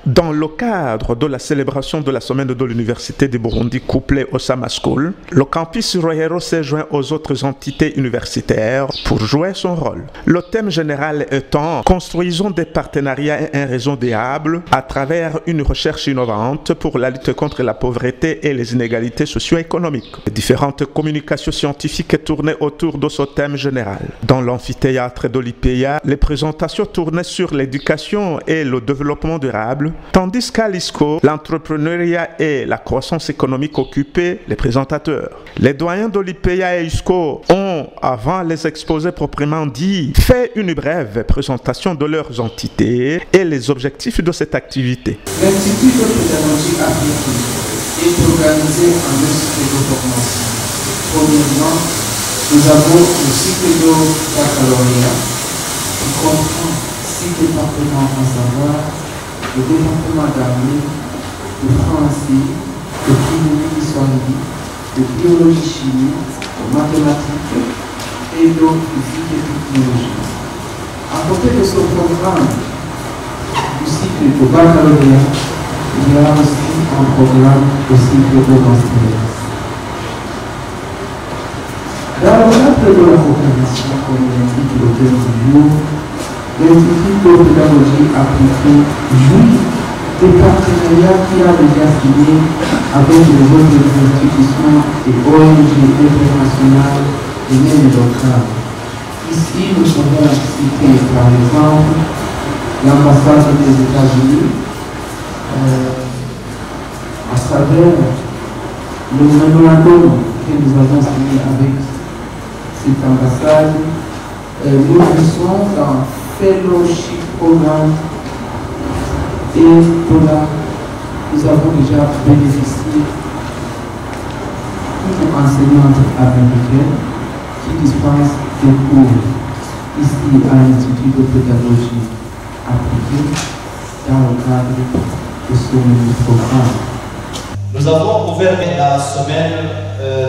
Dans le cadre de la célébration de la semaine de l'Université du Burundi couplée au Sama School, le campus Rohero s'est joint aux autres entités universitaires pour jouer son rôle. Le thème général étant « Construisons des partenariats et un réseau durable à travers une recherche innovante pour la lutte contre la pauvreté et les inégalités socio-économiques ». Les différentes communications scientifiques tournaient autour de ce thème général. Dans l'amphithéâtre de l'IPEA, les présentations tournaient sur l'éducation et le développement durable, tandis qu'à l'ISCO, l'entrepreneuriat et la croissance économique occupaient les présentateurs. Les doyens de l'IPEA et ISCO ont, avant les exposés proprement dit, fait une brève présentation de leurs entités et les objectifs de cette activité. L'Institut de pédagogie appliquée est organisé en deux cycles de formation. Premièrement, nous avons le cycle de baccalauréat qui comprend 6 départements à savoir le département d'armée, de français, de chimie, de biologie-chimie, de mathématiques et de physique et technologie. À côté de ce programme du cycle de baccalauréat, il y a aussi un programme de cycle de master. Dans le cadre de la formation, comme l'indique le thème du jour, l'Institut de pédagogie appliquée jouit des partenariats qu'il a déjà signés avec les autres institutions et ONG internationales et même locales. Ici, nous pouvons citer par exemple l'ambassade des États-Unis à travers le mémorandum que nous avons signé avec cette ambassade. Nous sommes dans fellowship programme et voilà, nous avons déjà bénéficié d'une enseignante américaine qui dispense des cours ici à l'Institut de pédagogie appliquée dans le cadre de ce programme. Nous avons ouvert la semaine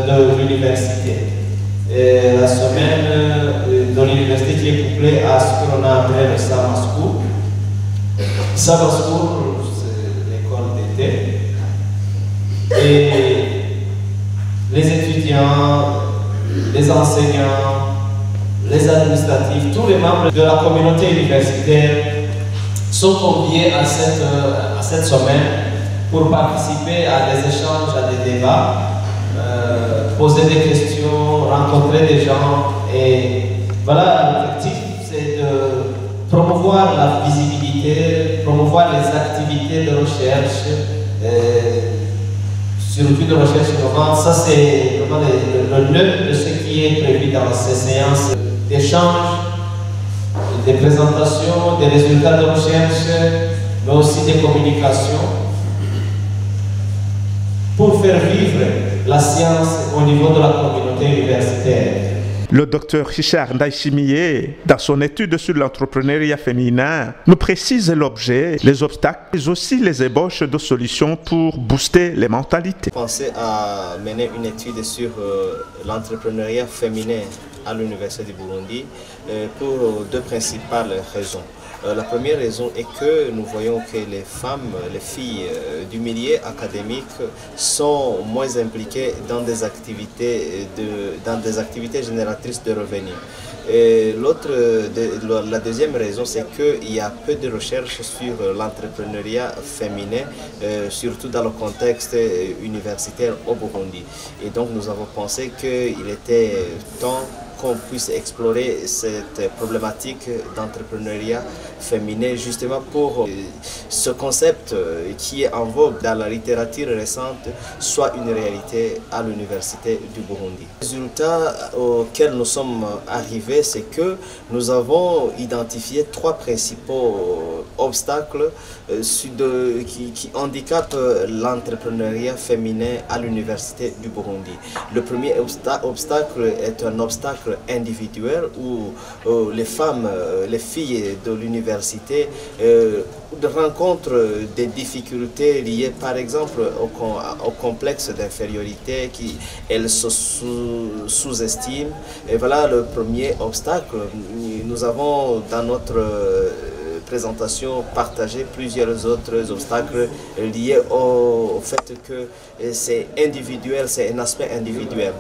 de l'université. La semaine de l'université qui est couplée à ce que l'on a appelé le Sama School. Sama School, c'est l'école d'été. Et les étudiants, les enseignants, les administratifs, tous les membres de la communauté universitaire sont conviés à cette semaine pour participer à des échanges, à des débats, poser des questions, rencontrer des gens. Et voilà, l'objectif, c'est de promouvoir la visibilité, promouvoir les activités de recherche, surtout de recherche innovante. Ça, c'est vraiment le nœud de ce qui est prévu dans ces séances d'échange, des présentations, des résultats de recherche, mais aussi des communications, pour faire vivre la science au niveau de la communauté universitaire. Le docteur Richard Ndaïchimiye, dans son étude sur l'entrepreneuriat féminin, nous précise l'objet, les obstacles, mais aussi les ébauches de solutions pour booster les mentalités. Pensez à mener une étude sur l'entrepreneuriat féminin à l'Université du Burundi pour deux principales raisons. La première raison est que nous voyons que les femmes, les filles du milieu académique sont moins impliquées dans des activités génératrices de revenus. Et la deuxième raison, c'est qu'il y a peu de recherches sur l'entrepreneuriat féminin, surtout dans le contexte universitaire au Burundi. Et donc nous avons pensé qu'il était temps qu'on puisse explorer cette problématique d'entrepreneuriat féminin justement pour ce concept qui est en vogue dans la littérature récente soit une réalité à l'Université du Burundi. Le résultat auquel nous sommes arrivés, c'est que nous avons identifié 3 principaux obstacles qui handicapent l'entrepreneuriat féminin à l'Université du Burundi. Le premier obstacle est un obstacle individuel où les femmes, les filles de l'université rencontrent des difficultés liées par exemple au complexe d'infériorité qu'elles se sous-estiment. Et voilà le premier obstacle. Nous avons dans notre présentation partager plusieurs autres obstacles liés au fait que c'est individuel, c'est un aspect individuel.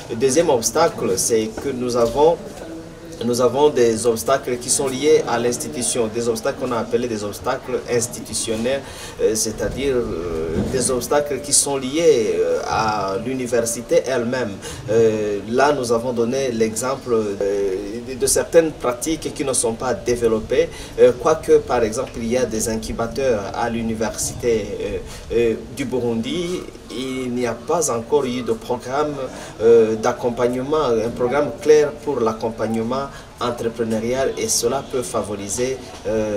Le deuxième obstacle, c'est que nous avons des obstacles qui sont liés à l'institution, des obstacles qu'on a appelés des obstacles institutionnels, c'est-à-dire des obstacles qui sont liés à l'université elle-même. Là, nous avons donné l'exemple de certaines pratiques qui ne sont pas développées, quoique par exemple il y a des incubateurs à l'université du Burundi. Il n'y a pas encore eu de programme d'accompagnement, un programme clair pour l'accompagnement entrepreneurial, et cela peut favoriser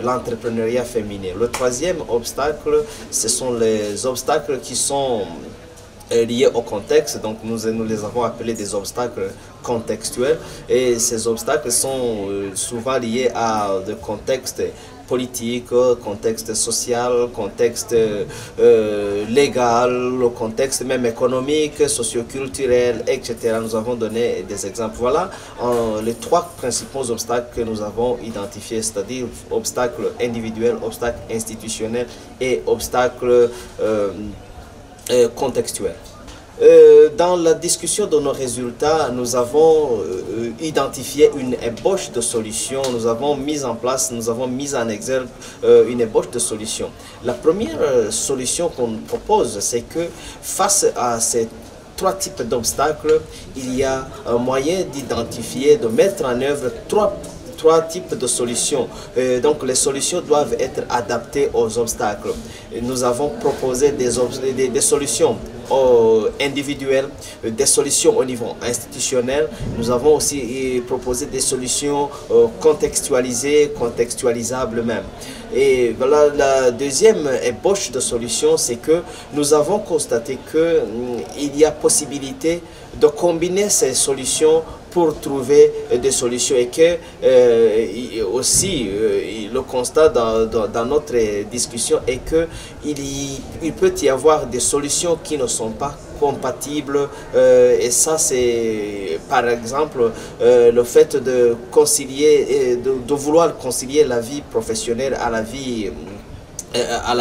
l'entrepreneuriat féminin. Le troisième obstacle, ce sont les obstacles qui sont liés au contexte, donc nous les avons appelés des obstacles contextuels, et ces obstacles sont souvent liés à des contextes politique, contexte social, contexte légal, le contexte même économique, socioculturel, etc. Nous avons donné des exemples. Voilà les trois principaux obstacles que nous avons identifiés, c'est-à-dire obstacles individuels, obstacles institutionnels et obstacles contextuels. Dans la discussion de nos résultats, nous avons identifié une ébauche de solutions, nous avons mis en exergue une ébauche de solutions. La première solution qu'on propose, c'est que face à ces trois types d'obstacles, il y a un moyen d'identifier, de mettre en œuvre trois types de solutions. Donc les solutions doivent être adaptées aux obstacles. Nous avons proposé des solutions individuelles, des solutions au niveau institutionnel. Nous avons aussi proposé des solutions contextualisées, contextualisables même. Et voilà, la deuxième ébauche de solutions, c'est que nous avons constaté qu'il y a possibilité de combiner ces solutions pour trouver des solutions, et que aussi le constat dans notre discussion est que il peut y avoir des solutions qui ne sont pas compatibles, et ça c'est par exemple le fait de concilier, de vouloir concilier la vie professionnelle à la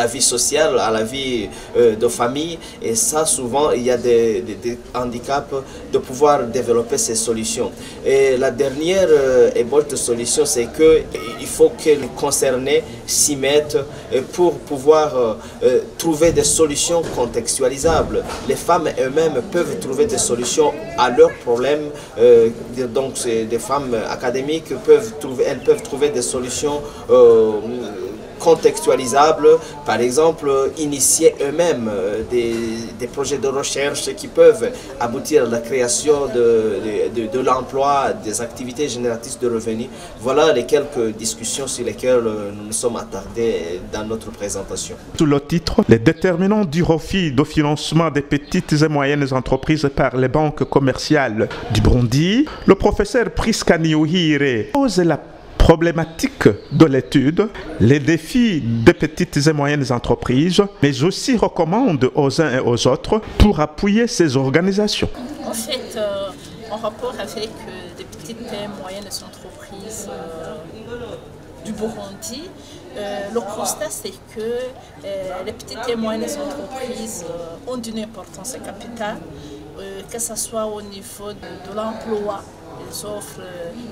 vie sociale, à la vie de famille, et ça souvent il y a des handicaps de pouvoir développer ces solutions. Et la dernière ébauche de solution, c'est qu'il faut que les concernés s'y mettent pour pouvoir trouver des solutions contextualisables. Les femmes elles-mêmes peuvent trouver des solutions à leurs problèmes, donc des femmes académiques peuvent trouver des solutions contextualisables, par exemple initier eux-mêmes des projets de recherche qui peuvent aboutir à la création de l'emploi, des activités génératrices de revenus. Voilà les quelques discussions sur lesquelles nous nous sommes attardés dans notre présentation. Sous le titre « Les déterminants du refus de financement des petites et moyennes entreprises par les banques commerciales du Burundi », le professeur Priska Niyuhire pose la problématique de l'étude, les défis des petites et moyennes entreprises, mais aussi recommande aux uns et aux autres pour appuyer ces organisations. En fait, en rapport avec les petites et moyennes entreprises du Burundi, le constat c'est que les petites et moyennes entreprises ont une importance capitale, que ce soit au niveau de l'emploi, les offres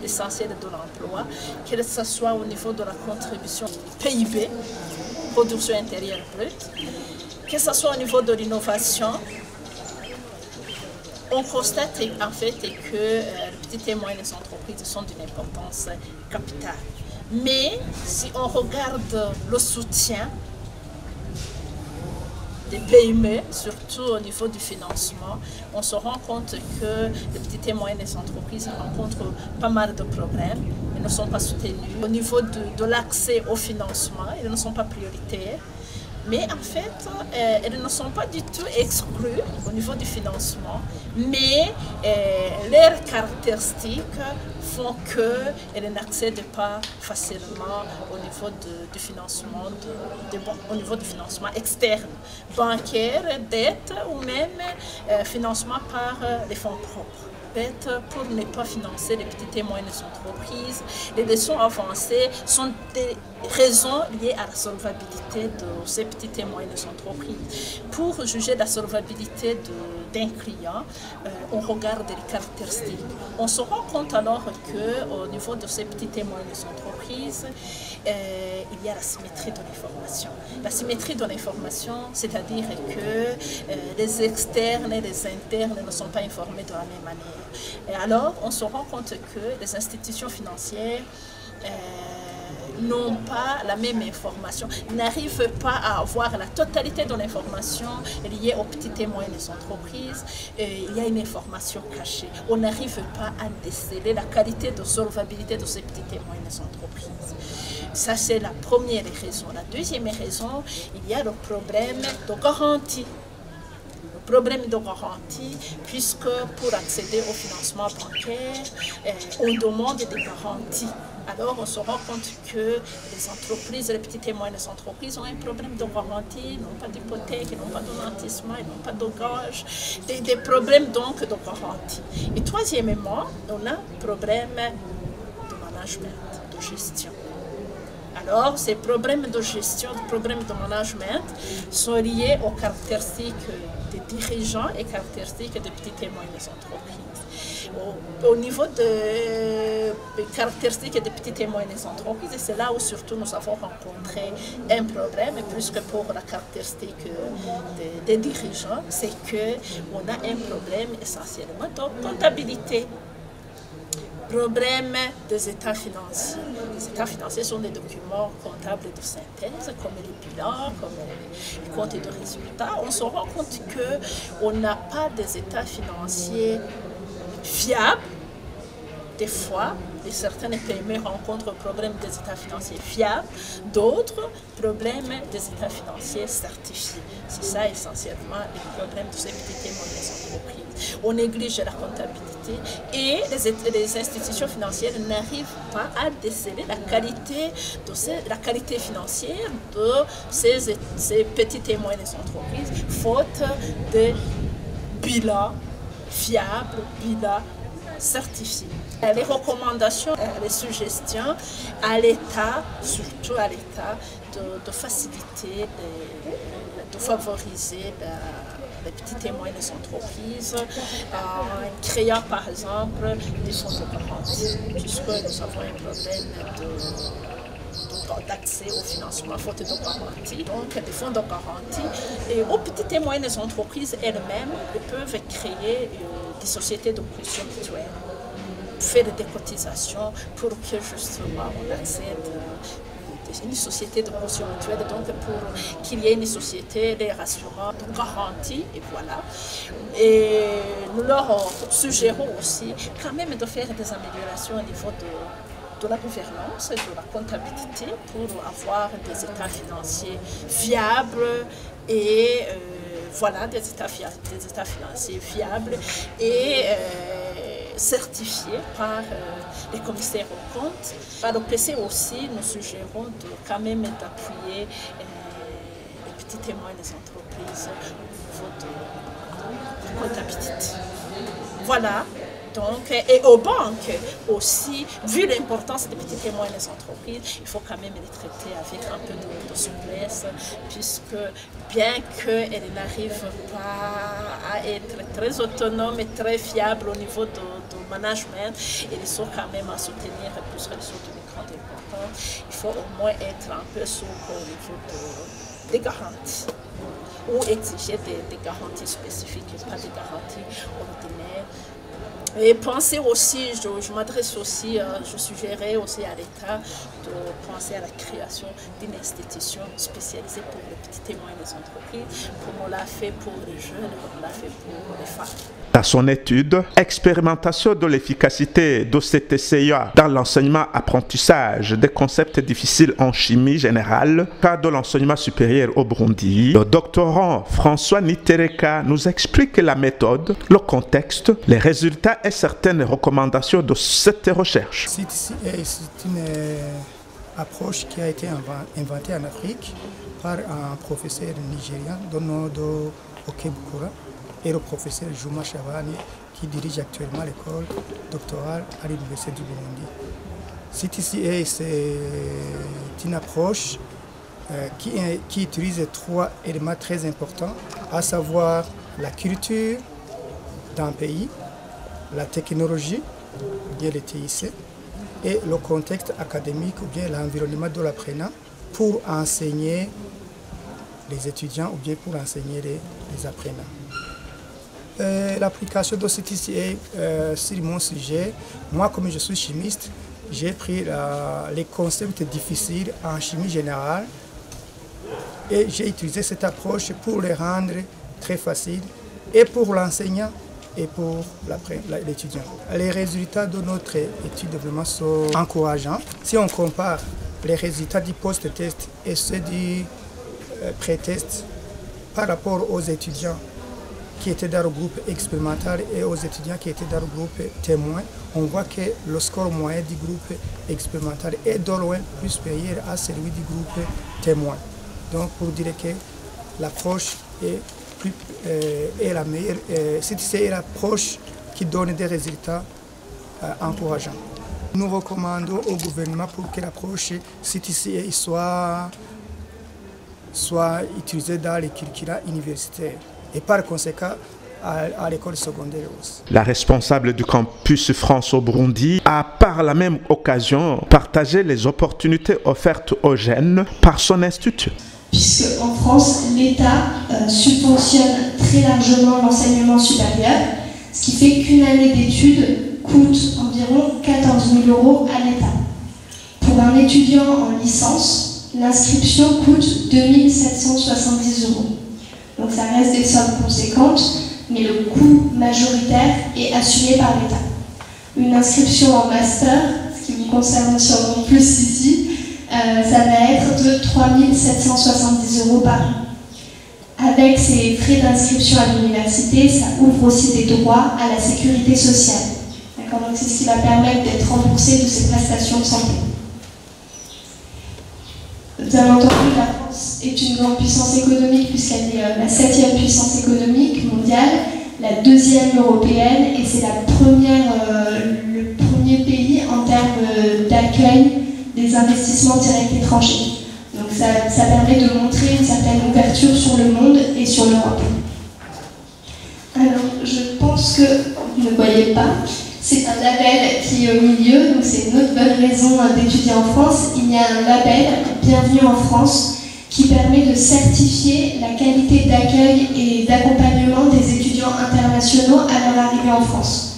essentielles de l'emploi, que ce soit au niveau de la contribution PIB, production intérieure brute, que ce soit au niveau de l'innovation. On constate en fait que les petites et moyennes entreprises sont d'une importance capitale. Mais si on regarde le soutien des PME, surtout au niveau du financement, on se rend compte que les petites et moyennes entreprises rencontrent pas mal de problèmes. Elles ne sont pas soutenues. Au niveau de l'accès au financement, elles ne sont pas prioritaires. Mais en fait, elles ne sont pas du tout exclues au niveau du financement, mais leurs caractéristiques font qu'elles n'accèdent pas facilement au niveau du financement, au niveau du financement externe, bancaire, dette ou même financement par les fonds propres. répète, pour ne pas financer les petites et moyennes entreprises, les leçons avancées sont des raisons liées à la solvabilité de ces petites et moyennes entreprises. Pour juger la solvabilité d'un client, on regarde les caractéristiques. On se rend compte alors qu'au niveau de ces petites et moyennes entreprises, il y a la symétrie de l'information. La symétrie de l'information, c'est-à-dire que les externes et les internes ne sont pas informés de la même manière. Et alors, on se rend compte que les institutions financières n'ont pas la même information, n'arrivent pas à avoir la totalité de l'information liée aux petites et moyennes entreprises. Il y a une information cachée. On n'arrive pas à déceler la qualité de solvabilité de ces petites et moyennes entreprises. Ça, c'est la première raison. La deuxième raison, il y a le problème de garantie. Le problème de garantie, puisque pour accéder au financement bancaire, on demande des garanties. Alors, on se rend compte que les entreprises, les petites et moyennes entreprises ont un problème de garantie, ils n'ont pas d'hypothèque, ils n'ont pas de nantissement, ils n'ont pas de gage, des problèmes donc de garantie. Et troisièmement, on a un problème de management, de gestion. Alors, ces problèmes de gestion, ces problèmes de management sont liés aux caractéristiques des dirigeants et caractéristiques des petites et moyennes entreprises. Au niveau des caractéristiques des petites et moyennes entreprises, c'est là où surtout nous avons rencontré un problème, puisque pour la caractéristique des dirigeants, c'est qu'on a un problème essentiellement de comptabilité. Problème des états financiers. Les états financiers sont des documents comptables de synthèse, comme les bilans, comme les comptes de résultats. On se rend compte qu'on n'a pas des états financiers fiables. Des fois, certains PME rencontrent problème des états financiers fiables, d'autres problèmes des états financiers certifiés. C'est ça essentiellement le problème de ces petites et moyennes entreprises. On néglige la comptabilité et les institutions financières n'arrivent pas à déceler la qualité financière de ces petites et moyennes entreprises, faute de bilans fiables, bilans certifiés. Les recommandations, les suggestions à l'État, surtout à l'État, de faciliter, de favoriser les petites et moyennes entreprises en créant par exemple des fonds de garantie, puisque nous avons un problème d'accès au financement faute de garantie, donc des fonds de garantie. Et aux petites et moyennes entreprises elles-mêmes peuvent créer des sociétés de caution mutuelle, faire des cotisations pour que justement on accède à une société de caution mutuelle, donc pour qu'il y ait une société les rassurant de garantie, et voilà. Et nous leur suggérons aussi quand même de faire des améliorations au niveau de la gouvernance et de la comptabilité pour avoir des états financiers fiables et voilà, des états financiers fiables et certifiés par les commissaires aux comptes. Par le PC aussi, nous suggérons quand même d'appuyer les petites et moyennes entreprises au niveau de la comptabilité. Voilà. Donc, et aux banques aussi, vu l'importance des petites et moyennes entreprises, il faut quand même les traiter avec un peu de souplesse, puisque bien qu'elles n'arrivent pas à être très autonomes et très fiables au niveau du management, elles sont quand même à soutenir, puisqu'elles sont d'une grande importance. Il faut au moins être un peu souple au niveau des garanties, ou exiger des garanties spécifiques, pas des garanties ordinaires. Et penser aussi, je m'adresse aussi, je suggérerais aussi à l'État de penser à la création d'une institution spécialisée pour les petites et moyennes entreprises, comme on l'a fait pour les jeunes, comme on l'a fait pour les femmes. Dans son étude, expérimentation de l'efficacité de CTCIA dans l'enseignement-apprentissage des concepts difficiles en chimie générale, cas de l'enseignement supérieur au Burundi, le doctorant François Nitereka nous explique la méthode, le contexte, les résultats et certaines recommandations de cette recherche. C'est une approche qui a été inventée en Afrique par un professeur nigérien, Donodo Okebukura, et le professeur Juma Shabani, qui dirige actuellement l'école doctorale à l'Université du Burundi. CTCA, c'est une approche qui utilise 3 éléments très importants, à savoir la culture d'un pays, la technologie, ou bien le TIC, et le contexte académique ou bien l'environnement de l'apprenant pour enseigner les étudiants ou bien pour enseigner les apprenants. L'application de CTCA sur mon sujet, moi comme je suis chimiste, j'ai pris les concepts difficiles en chimie générale et j'ai utilisé cette approche pour les rendre très faciles et pour l'enseignant et pour l'étudiant. Les résultats de notre étude vraiment sont encourageants. Si on compare les résultats du post-test et ceux du pré-test par rapport aux étudiants qui étaient dans le groupe expérimental et aux étudiants qui étaient dans le groupe témoin, on voit que le score moyen du groupe expérimental est de loin plus supérieur à celui du groupe témoin. Donc pour dire que l'approche est la meilleure, c'est l'approche qui donne des résultats encourageants. Nous recommandons au gouvernement pour que l'approche CTCA soit utilisée dans les curricula universitaires et par conséquent à l'école secondaire aussi. La responsable du campus France au Burundi a par la même occasion partagé les opportunités offertes aux jeunes par son institut. Puisque en France, l'État subventionne très largement l'enseignement supérieur, ce qui fait qu'une année d'études coûte environ 14 000 € à l'État. Pour un étudiant en licence, l'inscription coûte 2 770 €. Donc ça reste des sommes conséquentes, mais le coût majoritaire est assumé par l'État. Une inscription en master, ce qui vous concerne sûrement plus ici, ça va être de 3 770 € par an. Avec ces frais d'inscription à l'université, ça ouvre aussi des droits à la sécurité sociale. Donc c'est ce qui va permettre d'être remboursé de ces prestations de santé. Bien entendu, la France est une grande puissance économique puisqu'elle est la 7e puissance économique mondiale, la 2e européenne et c'est le premier pays en termes d'accueil des investissements directs étrangers. Donc ça permet de montrer une certaine ouverture sur le monde et sur l'Europe. Alors, je pense que vous ne voyez pas, c'est un label qui est au milieu, donc c'est une autre bonne raison d'étudier en France. Il y a un label, Bienvenue en France, qui permet de certifier la qualité d'accueil et d'accompagnement des étudiants internationaux à leur arrivée en France.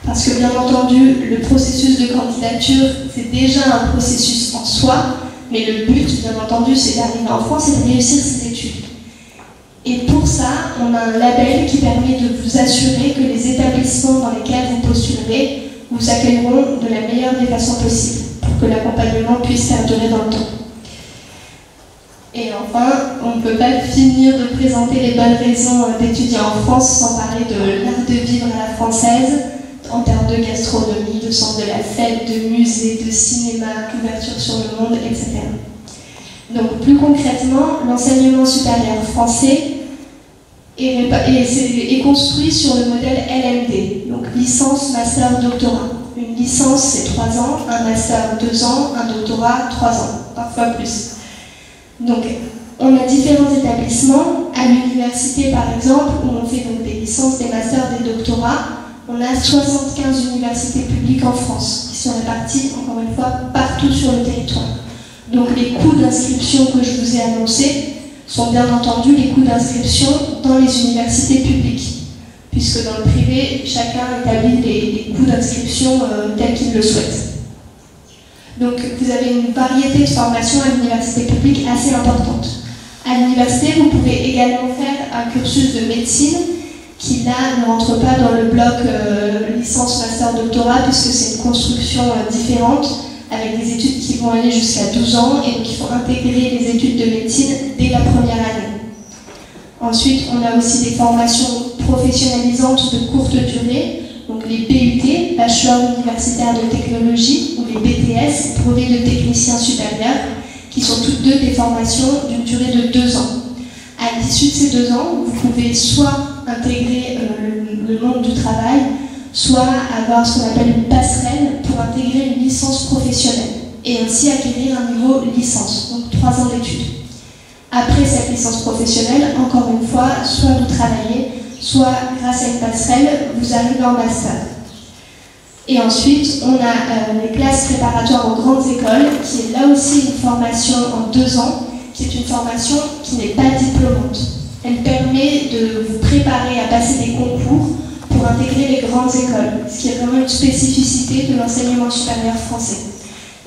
Parce que bien entendu, le processus de candidature, c'est déjà un processus en soi, mais le but, bien entendu, c'est d'arriver en France et de réussir ses études. Et pour ça, on a un label qui permet de vous assurer que les établissements dans lesquels vous postulerez vous accueilleront de la meilleure des façons possibles, pour que l'accompagnement puisse perdurer dans le temps. Et enfin, on ne peut pas finir de présenter les bonnes raisons d'étudier en France sans parler de l'art de vivre à la française, en termes de gastronomie, de centre de la fête, de musées, de cinéma, couverture sur le monde, etc. Donc plus concrètement, l'enseignement supérieur français est construit sur le modèle LMD, donc licence, master, doctorat. Une licence c'est 3 ans, un master 2 ans, un doctorat 3 ans, parfois plus. Donc on a différents établissements, à l'université par exemple, où on fait donc des licences, des masters, des doctorats. On a 75 universités publiques en France, qui sont réparties, encore une fois, partout sur le territoire. Donc les coûts d'inscription que je vous ai annoncés sont bien entendu les coûts d'inscription dans les universités publiques, puisque dans le privé, chacun établit les coûts d'inscription tels qu'il le souhaite. Donc vous avez une variété de formations à l'université publique assez importante. À l'université, vous pouvez également faire un cursus de médecine qui là ne rentre pas dans le bloc licence, master, doctorat, puisque c'est une construction différente, avec des études qui vont aller jusqu'à 12 ans et qui vont intégrer les études de médecine dès la première année. Ensuite, on a aussi des formations professionnalisantes de courte durée, donc les BUT, bachelor universitaire de technologie ou les BTS, brevets de technicien supérieur, qui sont toutes deux des formations d'une durée de 2 ans. À l'issue de ces 2 ans, vous pouvez soit intégrer le monde du travail, soit avoir ce qu'on appelle une passerelle pour intégrer une licence professionnelle et ainsi acquérir un niveau licence, donc 3 ans d'études. Après cette licence professionnelle, encore une fois, soit vous travaillez, soit grâce à une passerelle, vous arrivez en master. Et ensuite, on a les classes préparatoires aux grandes écoles, qui est là aussi une formation en 2 ans, qui est une formation qui n'est pas diplômante. Elle permet de vous préparer à passer des concours pour intégrer les grandes écoles, ce qui est vraiment une spécificité de l'enseignement supérieur français.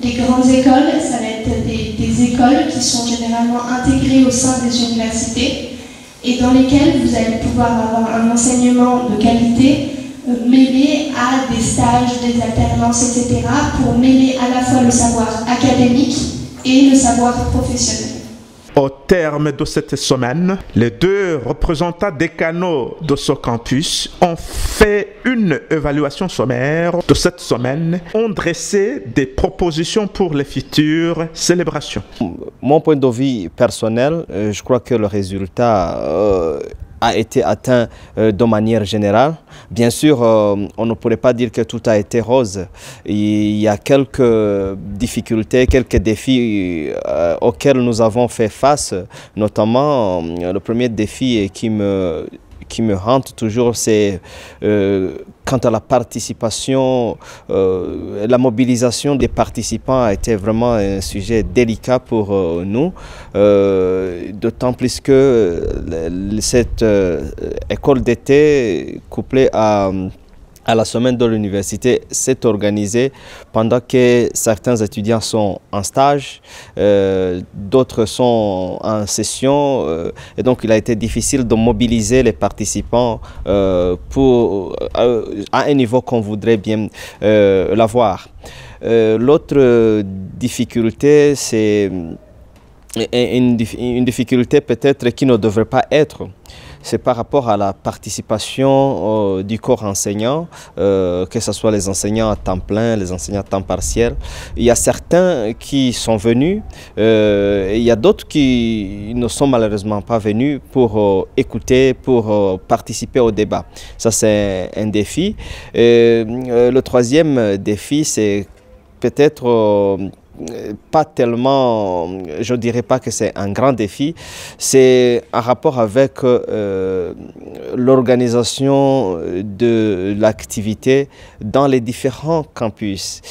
Les grandes écoles, ça va être des écoles qui sont généralement intégrées au sein des universités et dans lesquelles vous allez pouvoir avoir un enseignement de qualité mêlé à des stages, des alternances, etc. pour mêler à la fois le savoir académique et le savoir professionnel. Au terme de cette semaine, les 2 représentants décanaux de ce campus ont fait une évaluation sommaire de cette semaine, ont dressé des propositions pour les futures célébrations. Mon point de vue personnel, je crois que le résultat a été atteint de manière générale. Bien sûr, on ne pourrait pas dire que tout a été rose. Il y a quelques difficultés, quelques défis auxquels nous avons fait face. Notamment, le premier défi qui me hante toujours, c'est quant à la participation, la mobilisation des participants a été vraiment un sujet délicat pour nous, d'autant plus que cette école d'été couplée à la semaine de l'université s'est organisée pendant que certains étudiants sont en stage, d'autres sont en session, et donc il a été difficile de mobiliser les participants à un niveau qu'on voudrait bien l'avoir. L'autre difficulté, c'est une difficulté peut-être qui ne devrait pas être. C'est par rapport à la participation du corps enseignant, que ce soit les enseignants à temps plein, les enseignants à temps partiel. Il y a certains qui sont venus, et il y a d'autres qui ne sont malheureusement pas venus pour écouter, pour participer au débat. Ça, c'est un défi. Le troisième défi, c'est peut-être pas tellement, je ne dirais pas que c'est un grand défi, c'est un rapport avec l'organisation de l'activité dans les différents campus.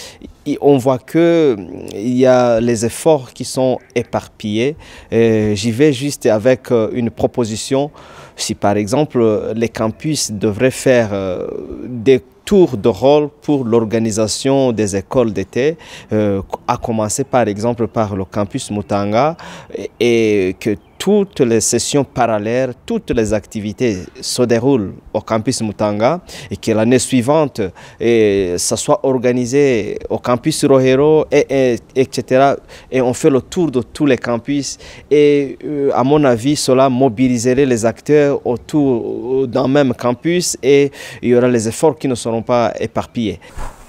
Et on voit qu'il y a les efforts qui sont éparpillés. J'y vais juste avec une proposition. Si par exemple les campus devraient faire des tour de rôle pour l'organisation des écoles d'été, à commencer par exemple par le campus Mutanga, et que toutes les sessions parallèles, toutes les activités se déroulent au campus Mutanga et que l'année suivante, ça soit organisé au campus Rohero, etc. Et on fait le tour de tous les campus et à mon avis, cela mobiliserait les acteurs autour d'un même campus et il y aura les efforts qui ne seront pas éparpillés.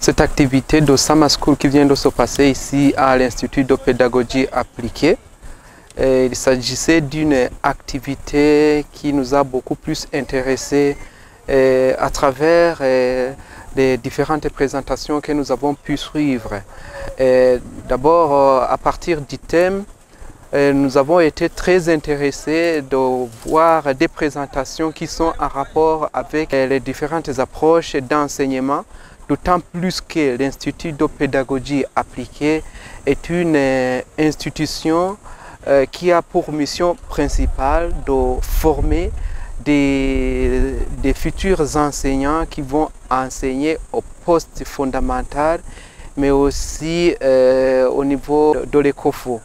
Cette activité de Summer School qui vient de se passer ici à l'Institut de pédagogie appliquée, il s'agissait d'une activité qui nous a beaucoup plus intéressés à travers les différentes présentations que nous avons pu suivre. D'abord, à partir du thème, nous avons été très intéressés de voir des présentations qui sont en rapport avec les différentes approches d'enseignement, d'autant plus que l'Institut de pédagogie appliquée est une institution qui a pour mission principale de former des futurs enseignants qui vont enseigner au poste fondamental, mais aussi au niveau de l'ECOFO.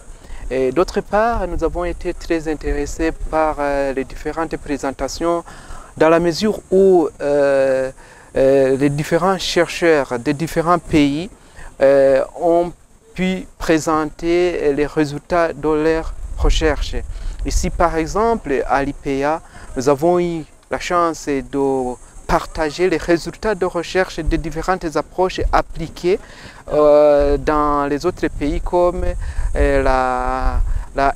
D'autre part, nous avons été très intéressés par les différentes présentations dans la mesure où les différents chercheurs des différents pays ont pu présenter les résultats de leurs recherches. Ici, par exemple, à l'IPEA, nous avons eu la chance de partager les résultats de recherche des différentes approches appliquées dans les autres pays comme la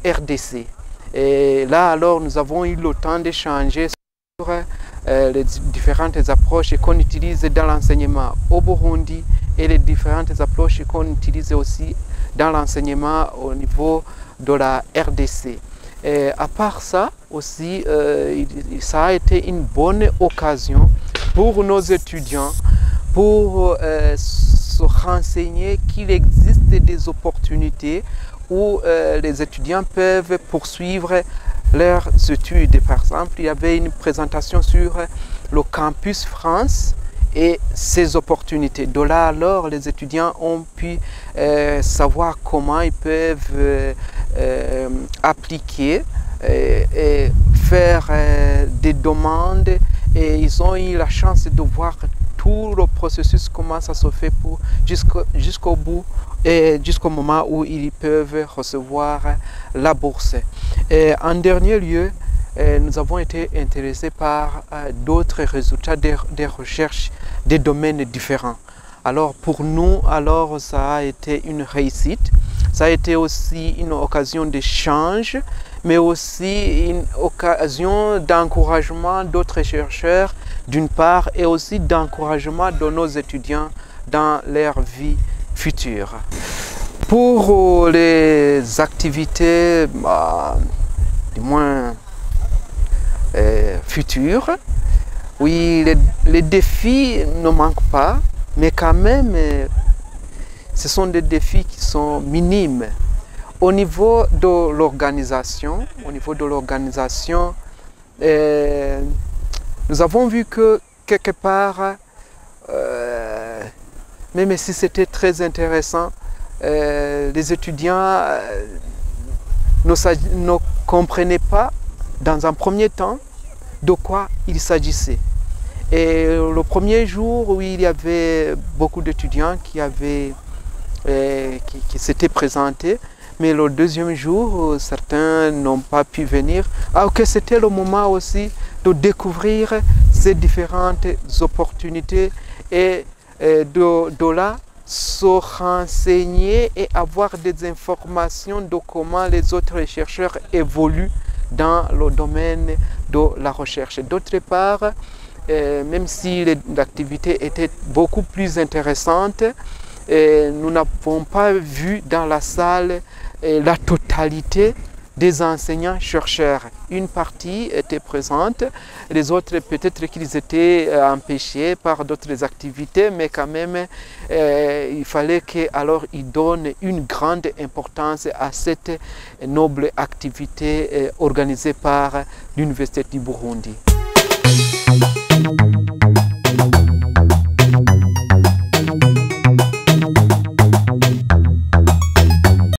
RDC. Et là, alors, nous avons eu le temps d'échanger sur les différentes approches qu'on utilise dans l'enseignement au Burundi et les différentes approches qu'on utilise aussi dans l'enseignement au niveau de la RDC. Et à part ça aussi, ça a été une bonne occasion pour nos étudiants pour se renseigner qu'il existe des opportunités où les étudiants peuvent poursuivre leurs études. Par exemple, il y avait une présentation sur le campus France et ses opportunités. De là, alors, les étudiants ont pu savoir comment ils peuvent appliquer et faire des demandes, et ils ont eu la chance de voir tout le processus, comment ça se fait jusqu'au bout et jusqu'au moment où ils peuvent recevoir la bourse. Et en dernier lieu, nous avons été intéressés par d'autres résultats des recherches des domaines différents. Alors pour nous, alors ça a été une réussite. Ça a été aussi une occasion d'échange, mais aussi une occasion d'encouragement d'autres chercheurs d'une part, et aussi d'encouragement de nos étudiants dans leur vie future. Pour les activités du moins futures, oui, les défis ne manquent pas, mais quand même, ce sont des défis qui sont minimes. Au niveau de l'organisation, nous avons vu que quelque part, même si c'était très intéressant, les étudiants ne comprenaient pas dans un premier temps de quoi il s'agissait. Et le premier jour où il y avait beaucoup d'étudiants qui s'étaient présentés, mais le deuxième jour, certains n'ont pas pu venir. Alors que c'était le moment aussi de découvrir ces différentes opportunités et de là se renseigner et avoir des informations de comment les autres chercheurs évoluent dans le domaine de la recherche. D'autre part, même si l'activité était beaucoup plus intéressante, nous n'avons pas vu dans la salle la totalité des enseignants-chercheurs. Une partie était présente, les autres peut-être qu'ils étaient empêchés par d'autres activités, mais quand même il fallait qu'ils donnent une grande importance à cette noble activité organisée par l'Université du Burundi.